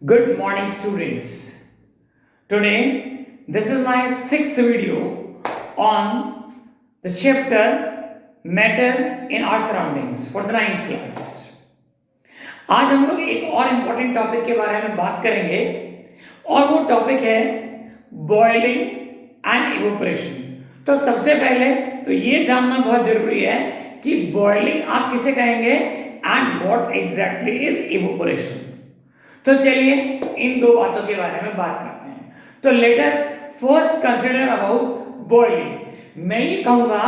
Good morning, students. Today, this is my sixth video on the chapter Matter in Our Surroundings for the ninth class. आज हम लोग एक और important topic के बारे में बात करेंगे और वो टॉपिक है बॉइलिंग एंड इवोपरेशन। तो सबसे पहले तो ये जानना बहुत जरूरी है कि बॉइलिंग आप किसे कहेंगे and what exactly is evaporation. तो चलिए इन दो बातों के बारे में बात करते हैं। तो let us first consider about boiling. मैं ये कहूंगा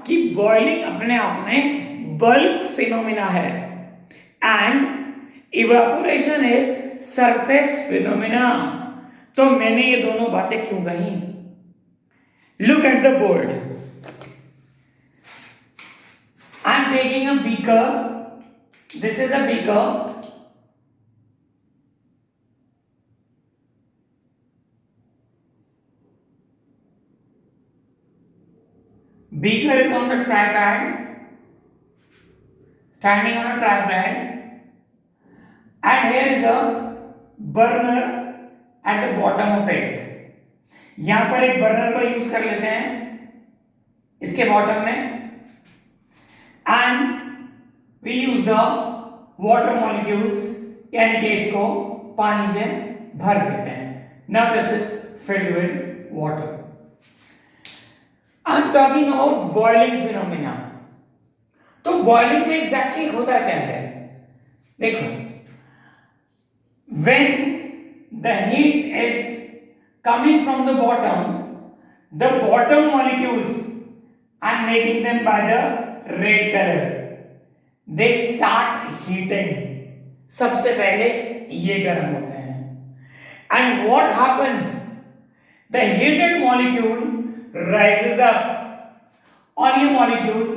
कि बॉइलिंग अपने आप में बल्क फिनोमिना है and evaporation is surface phenomena. तो मैंने ये दोनों बातें क्यों कही? Look at the board. I am taking a beaker. This is a beaker. Beaker is on the tripod, standing on a tripod, and here is a burner at the bottom of it. यहां पर एक burner का use कर लेते हैं इसके bottom में, and we use the water molecules, यानी कि इसको पानी से भर देते हैं। Now this is filled with water. I am talking about boiling phenomena. तो बॉइलिंग में एग्जैक्टली होता क्या है? देखो, when the heat is coming from the bottom molecules, I am making them by the red colour, they start heating. सबसे पहले ये गर्म होते हैं, and what happens, the heated molecule rises up और ये मॉलिक्यूल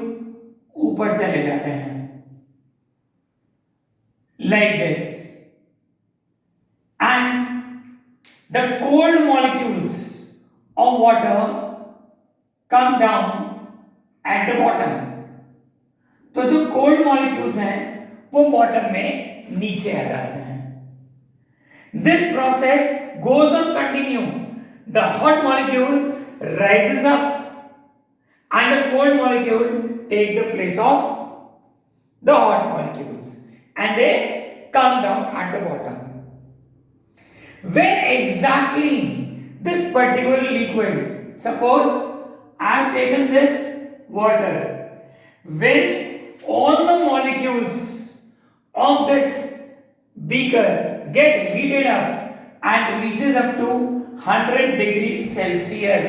ऊपर चले जाते हैं like this, and the cold molecules of water come down at the bottom। तो जो cold molecules हैं वो bottom में नीचे आ जाते हैं। This process goes on continue। The hot molecule rises up and the cold molecule take the place of the hot molecules and they come down at the bottom। When exactly this particular liquid, suppose I have taken this water, when all the molecules of this beaker get heated up and reaches up to 100 degrees Celsius,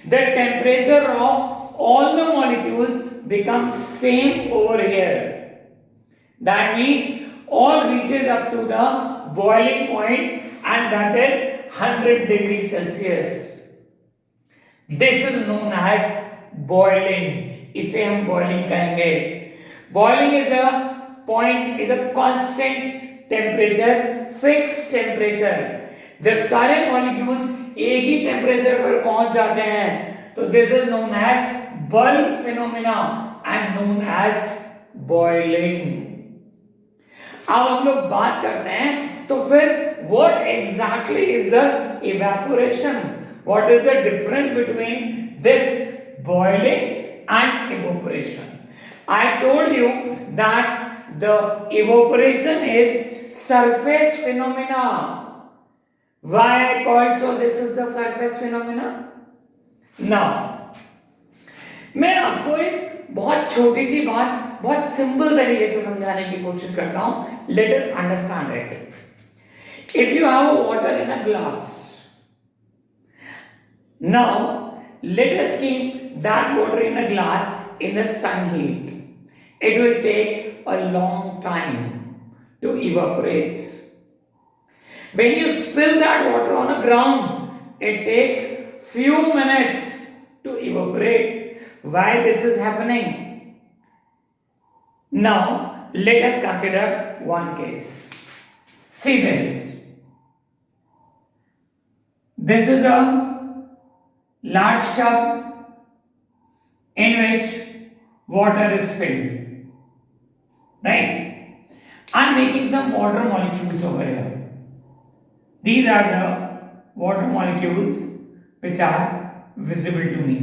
the temperature of all the molecules becomes same over here। That means all reaches up to the boiling point, and that is 100 degrees Celsius। This is known as boiling। इसे हम boiling कहेंगे। Boiling is a point, is a constant temperature, fixed temperature। जब सारे molecules एक ही temperature पर पहुंच जाते हैं तो this is known as bulk phenomena and known as boiling. अब हम लोग बात करते हैं तो फिर what exactly is the evaporation, what is the difference between this boiling and evaporation. I told you that the evaporation is surface phenomena. Why I called so this is the surface phenomena? Now, मैं आपको एक बहुत छोटी सी बात बहुत simple तरीके से समझाने की कोशिश करता हूं। Let us understand it. If you have a water in a glass, now let us keep that water in a glass in the sun heat. It will take a long time to evaporate। When you spill that water on the ground, it takes few minutes to evaporate। Why this is happening? Now let us consider one case। See this। This is a large tub in which water is filled, right? I am making some water molecules over here। These are the water molecules which are visible to me.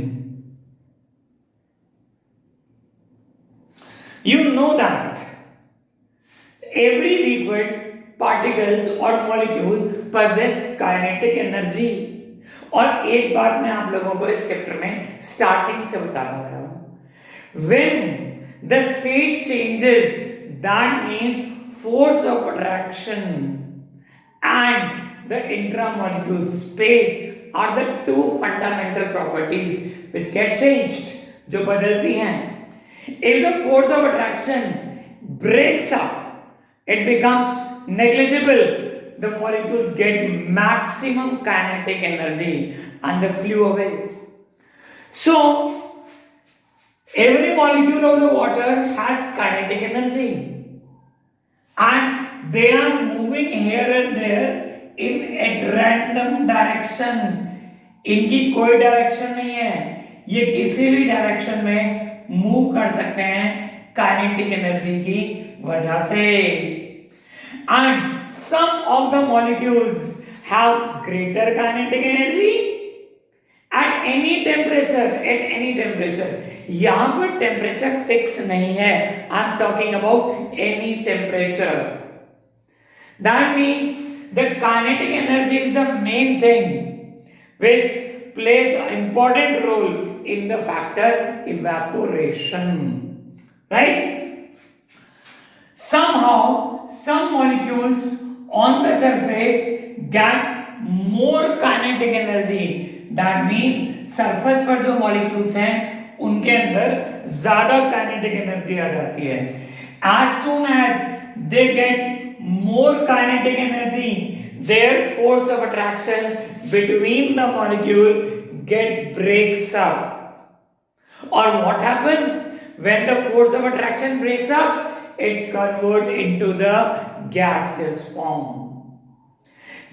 You know that every liquid particles or molecule possess kinetic energy. और एक बात मैं आप लोगों को इस chapter में starting से बता रहा हूं, when the state changes, that means force of attraction and the intramolecule space are the two fundamental properties which get changed, जो बदलती हैं. If the force of attraction breaks up, it becomes negligible. The molecules get maximum kinetic energy and they flew away. So, every molecule of the water has kinetic energy and they are moving here and there in a random direction. इनकी कोई direction नहीं है, ये किसी भी direction में move कर सकते हैं काइनेटिक एनर्जी की वजह से. And some of the molecules have greater kinetic energy at any temperature. At any temperature. यहाँ पर temperature fix नहीं है. I'm talking about any temperature. That means the kinetic energy is the main thing which plays an important role in the factor evaporation. Right? Somehow, some molecules on the surface get more kinetic energy. That means surface पर जो molecules हैं उनके अंदर ज़्यादा kinetic energy आ जाती है. As soon as they get more kinetic energy, their force of attraction between the molecule breaks up. Or what happens when the force of attraction breaks up? It converts into the gaseous form.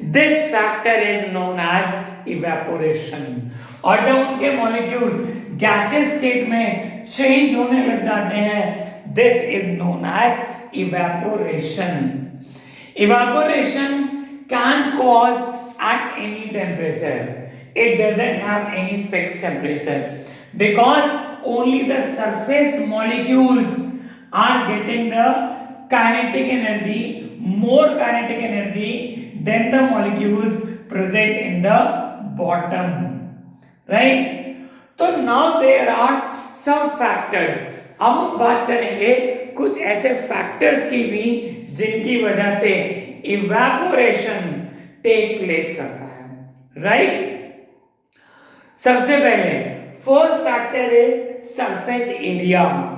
This factor is known as evaporation. और जब उनके molecule gaseous state में change होने लग जाते हैं, this is known as evaporation. Evaporation can cause at any temperature. It doesn't have any fixed temperature because only the surface molecules are getting the kinetic energy, more kinetic energy than the molecules present in the bottom, right? So now there are some factors. अब हम बात करेंगे कुछ ऐसे factors की भी जिनकी वजह से evaporation take place करता है, right? सबसे पहले first factor is surface area.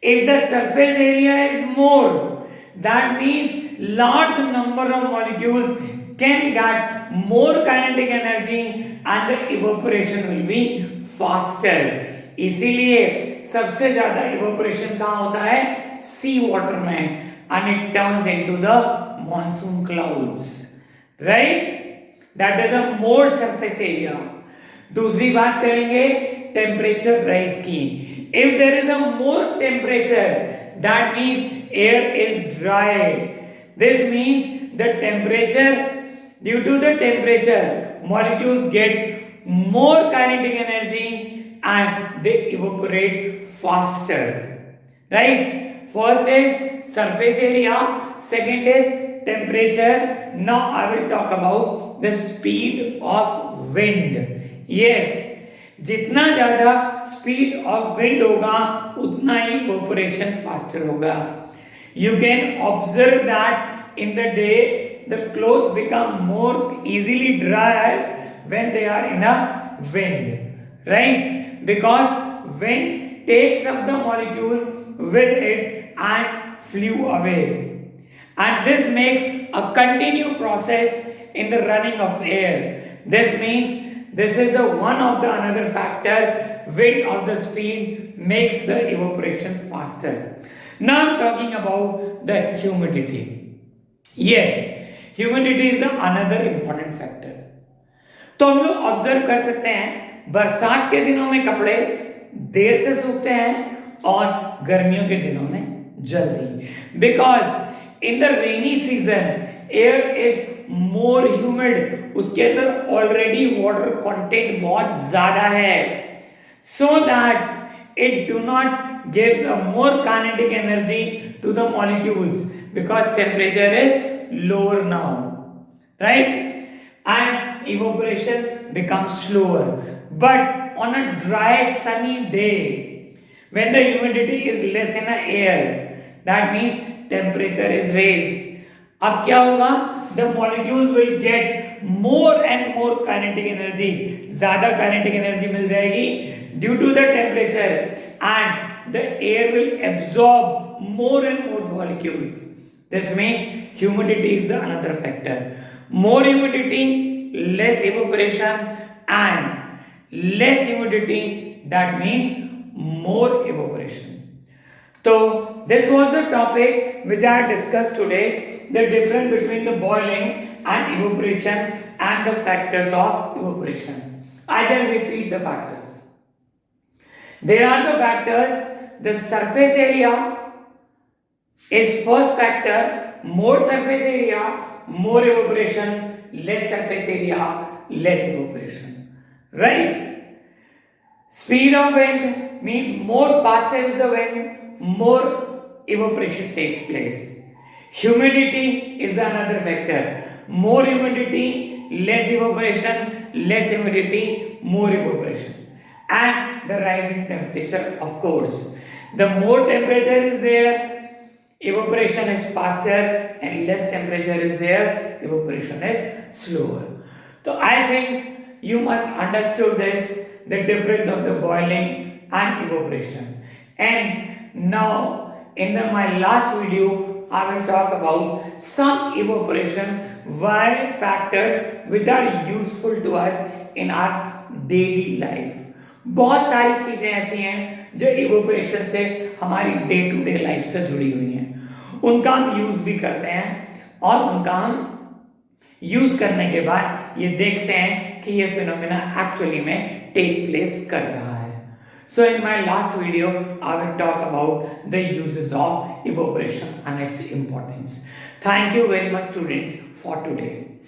If the surface area is more, that means large number of molecules can get more kinetic energy and the evaporation will be faster. इसीलिए सबसे ज्यादा evaporation कहाँ होता है? Sea water में, and it turns into the monsoon clouds, right? That is a more surface area. दूसरी बात करेंगे temperature rise की. If there is a more temperature, that means air is dry. This means the temperature, due to the temperature, molecules get more kinetic energy and they evaporate faster. Right? First is surface area, second is temperature. Now I will talk about the speed of wind. Yes. जितना ज्यादा speed of wind होगा उतना ही evaporation faster होगा. You can observe that in the day the clothes become more easily dry when they are in a wind, right? Because wind takes up the molecule with it and flew away, and this makes a continue process in the running of air. This means this is the one of the another factor, wind of the speed makes the evaporation faster. Now I'm talking about the humidity. Yes, humidity is the another important factor. तो हम लोग observe कर सकते हैं बरसात के दिनों में कपड़े देर से सूखते हैं और गर्मियों के दिनों में जल्दी. Because in the rainy season air is more humid, उसके अंदर ऑलरेडी वाटर कंटेंट बहुत ज्यादा है, so that it do not gives a more kinetic energy to the molecules because temperature is lower now, right? And evaporation becomes slower. But on a dry sunny day, when the humidity is less in the air, that means temperature is raised. अब क्या होगा? The molecules will get more and more kinetic energy, ज़्यादा kinetic energy मिल जाएगी due to the temperature, and the air will absorb more and more molecules. This means humidity is the another factor. More humidity, less evaporation, and less humidity, that means more evaporation. So this was the topic which I discussed today, the difference between the boiling and evaporation and the factors of evaporation. I just repeat the factors. There are the factors. The surface area is first factor. More surface area, more evaporation. Less surface area, less evaporation. Right? Speed of wind means more faster is the wind, more evaporation takes place. Humidity is another factor. More humidity, less evaporation. Less humidity, more evaporation. And the rising temperature, of course. The more temperature is there, evaporation is faster, and less temperature is there, evaporation is slower. So I think you must understood this, the difference of the boiling and evaporation. And now in my last video I will talk about some evaporation why factors which are useful to us in our daily life. बहुत सारी चीजें ऐसी हैं जो evaporation से हमारी day to day life से जुड़ी हुई हैं, उनका हम यूज भी करते हैं और उनका हम यूज करने के बाद ये देखते हैं कि ये फिनोमेना एक्चुअली में टेक प्लेस कर रहा है. So in my last video I will talk about the uses of evaporation and its importance. Thank you very much students for today.